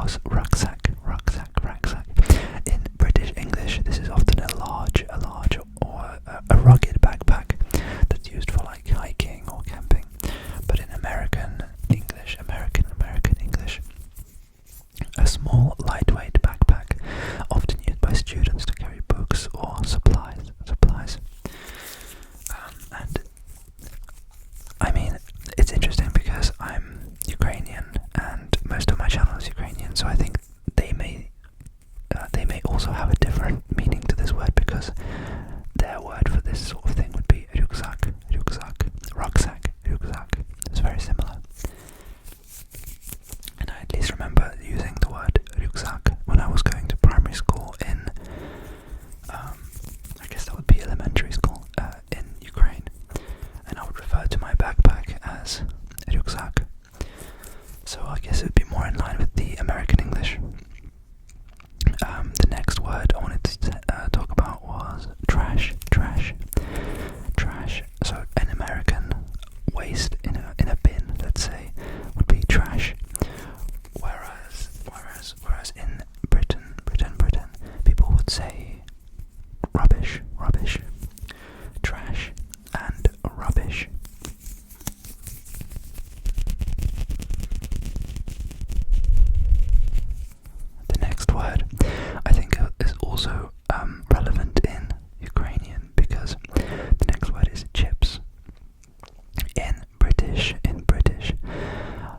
was rucksack. In British English, this is often a large or a rugged backpack that's used for like hiking or camping. But in American English, a small, lightweight backpack, often used by students to carry books or supplies. And I mean, it's interesting because I'm Ukrainian and most of my channel is Ukrainian, so I think they may also have a different meaning to this word, because their word for this sort of thing would be rucksack. It's very similar. And I at least remember using the word rucksack when I was going to primary school in, I guess that would be elementary school, in Ukraine. And I would refer to my backpack as rucksack. So I guess it would be more in line with the American English. The next word I wanted to talk about was trash. So an American waste in a bin, let's say, would be trash. Whereas in Britain, people would say rubbish, trash, and rubbish. The next word I think is also relevant in Ukrainian, because the next word is chips. In British,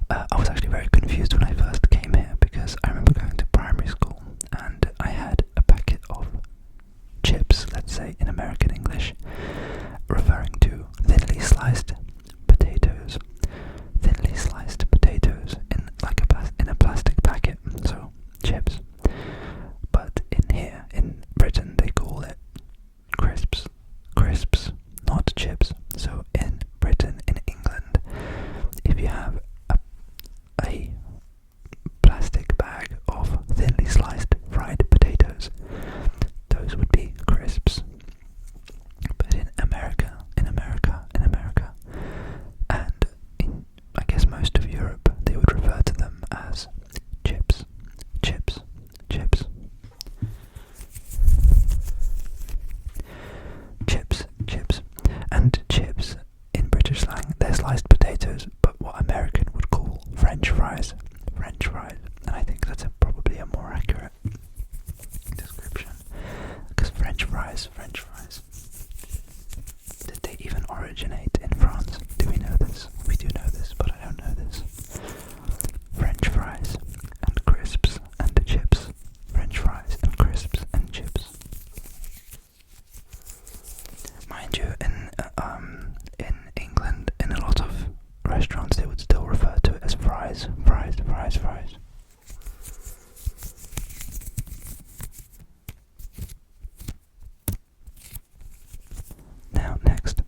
I was actually very confused when I first came here, because I remember going to primary school and I had a packet of chips, let's say in American English, referring to thinly sliced potatoes in like in a plastic packet, so chips. But in Britain they call it crisps, not chips. So in Britain, in England, if you have a plastic bag of thinly sliced fried potatoes, those would be crisps. But in America, and in I guess most of Europe, they would refer to them as chips. And chips, in British slang, they're sliced potatoes, but what American would call French fries. And I think that's probably a more accurate description, because French fries, did they even originate in France? Do we know this? We do know this, but I don't know this. French fries and crisps and chips. French fries and crisps and chips. Mind you, in England, in a lot of restaurants, they would still refer to it as fries. Now, next,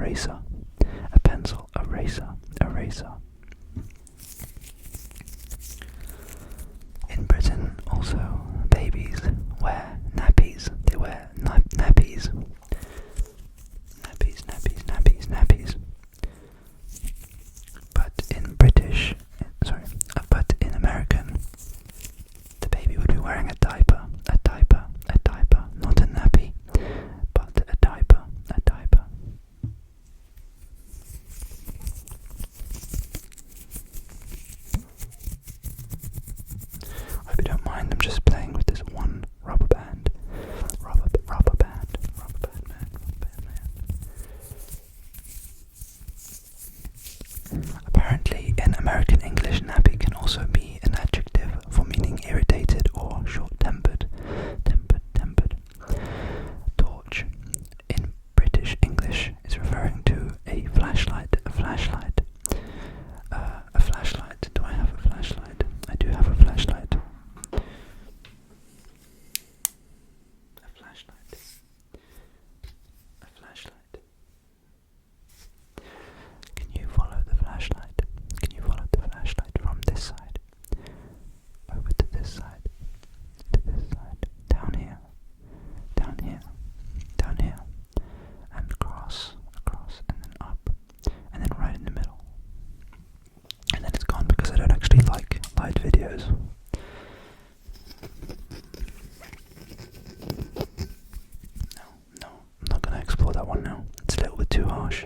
eraser. A pencil, eraser, eraser. In Britain, also, babies wear nappies. They wear nappies. Nappies, nappies, nappies, nappies. But in American, the baby would be wearing a diaper, not a nappy, but a diaper, I hope you don't mind, I'm just playing with this one rubber band man. Apparently, in American English, nappy can also be an adjective for meaning irritated or short-tempered. Torch, in British English, is referring to a flashlight. A flashlight. Do I have a flashlight? I do have a flashlight. A flashlight. Can you follow the flashlight? Can you follow the flashlight from this side over to this side, down here, and across, and then up, and then right in the middle, and then it's gone because I don't actually like light videos. No, I'm not going to explore that one now. It's a little bit too harsh.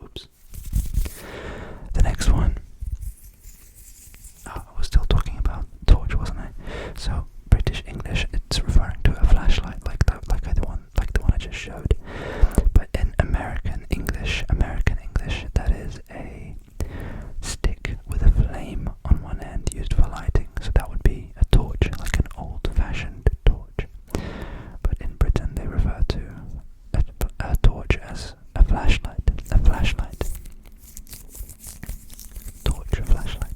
Oops. The next one. I was still talking about torch, wasn't I? So British English, it's referring to a flashlight like the one I just showed. But in American English, that is a stick with a flame on one end used for lighting. So that would be a torch, like an old-fashioned torch. But in Britain, they refer to a torch as a flashlight. Torch, flashlight.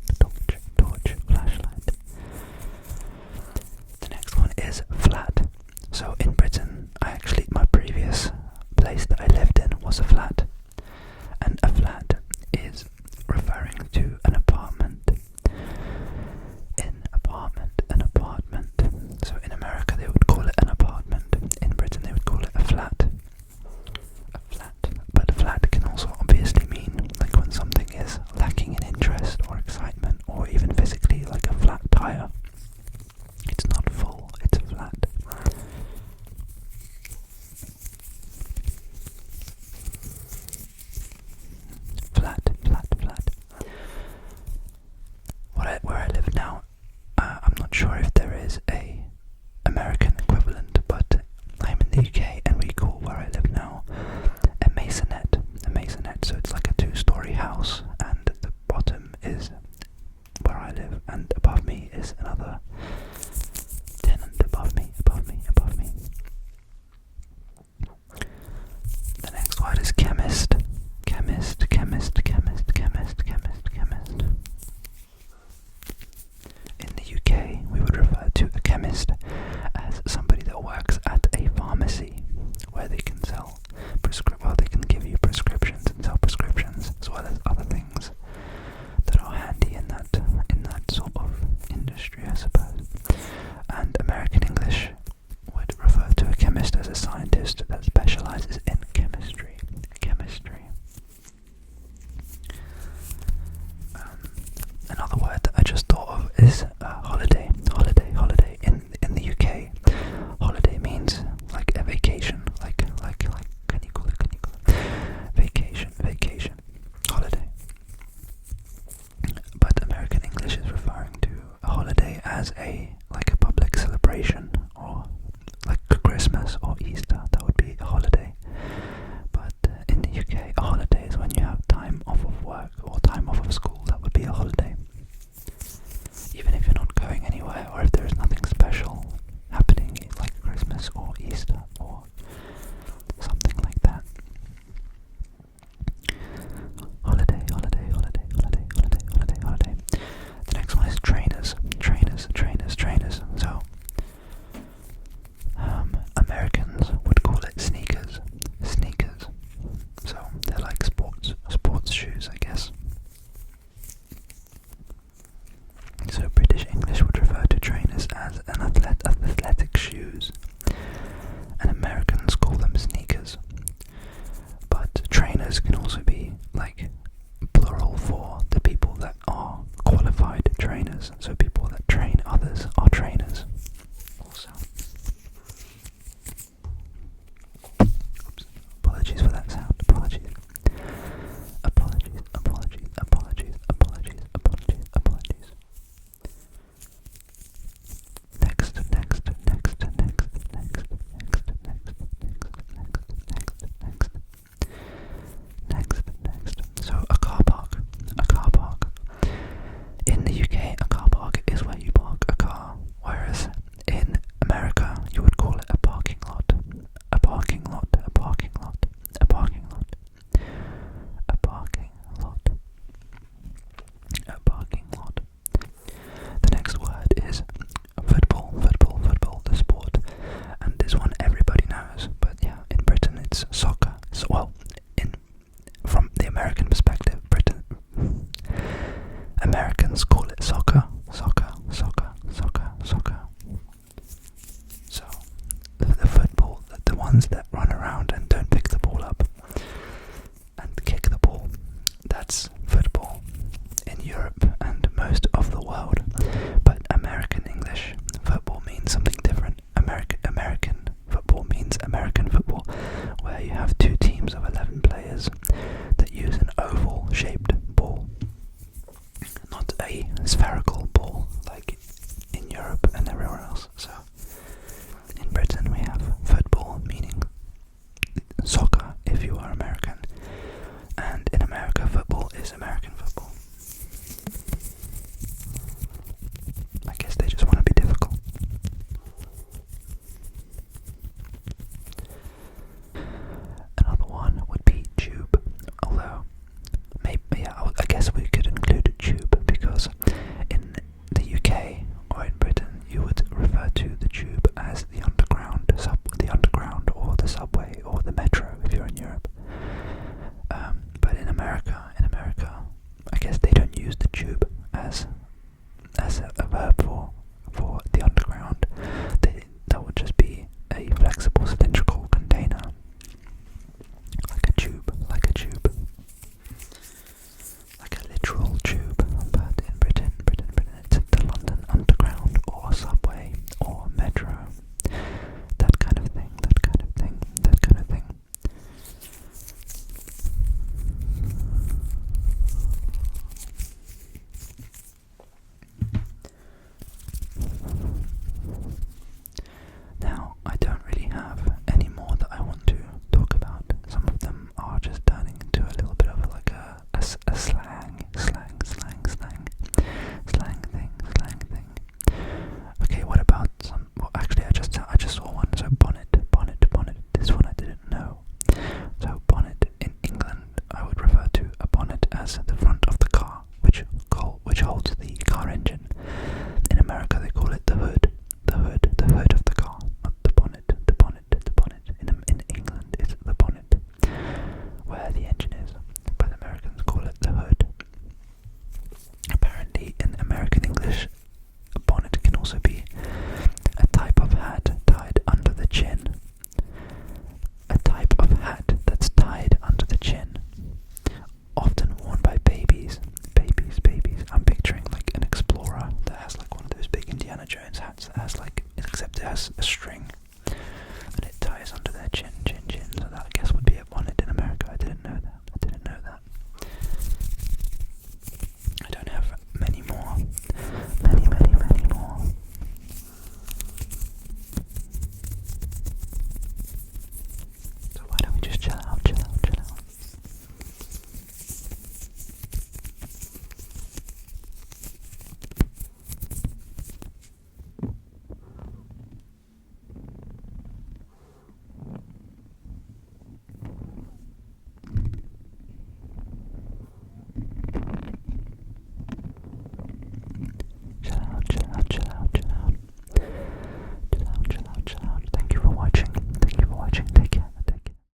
The next one is flat. So in Britain, my previous place that I lived in was a flat. And a flat is referring to an apartment. An apartment. So in America, they would call it an apartment. In Britain, they would call it a flat. But flat can also obviously mean like when something is lacking in interest or excitement, or even physically, like a flat tire. It's not full, it's flat. Flat. Americans call it soccer, soccer, soccer, soccer, soccer. So, the football, the ones that run around and don't pick the ball up and kick the ball, that's football in Europe and most of the world. But American English football means something different. American football means American football, where you have two teams of 11 players that use an oval-shaped ball, not a spherical ball like in Europe and everywhere else. So in Britain we have football, meaning soccer if you are American, and in America football is American football. I guess they just want to be difficult. Another one would be tube, although maybe, yeah, I guess we could include tube, because in the UK or in Britain you would refer to the tube as the underground or the subway or the metro if you're in Europe. But in America, I guess they don't use the tube as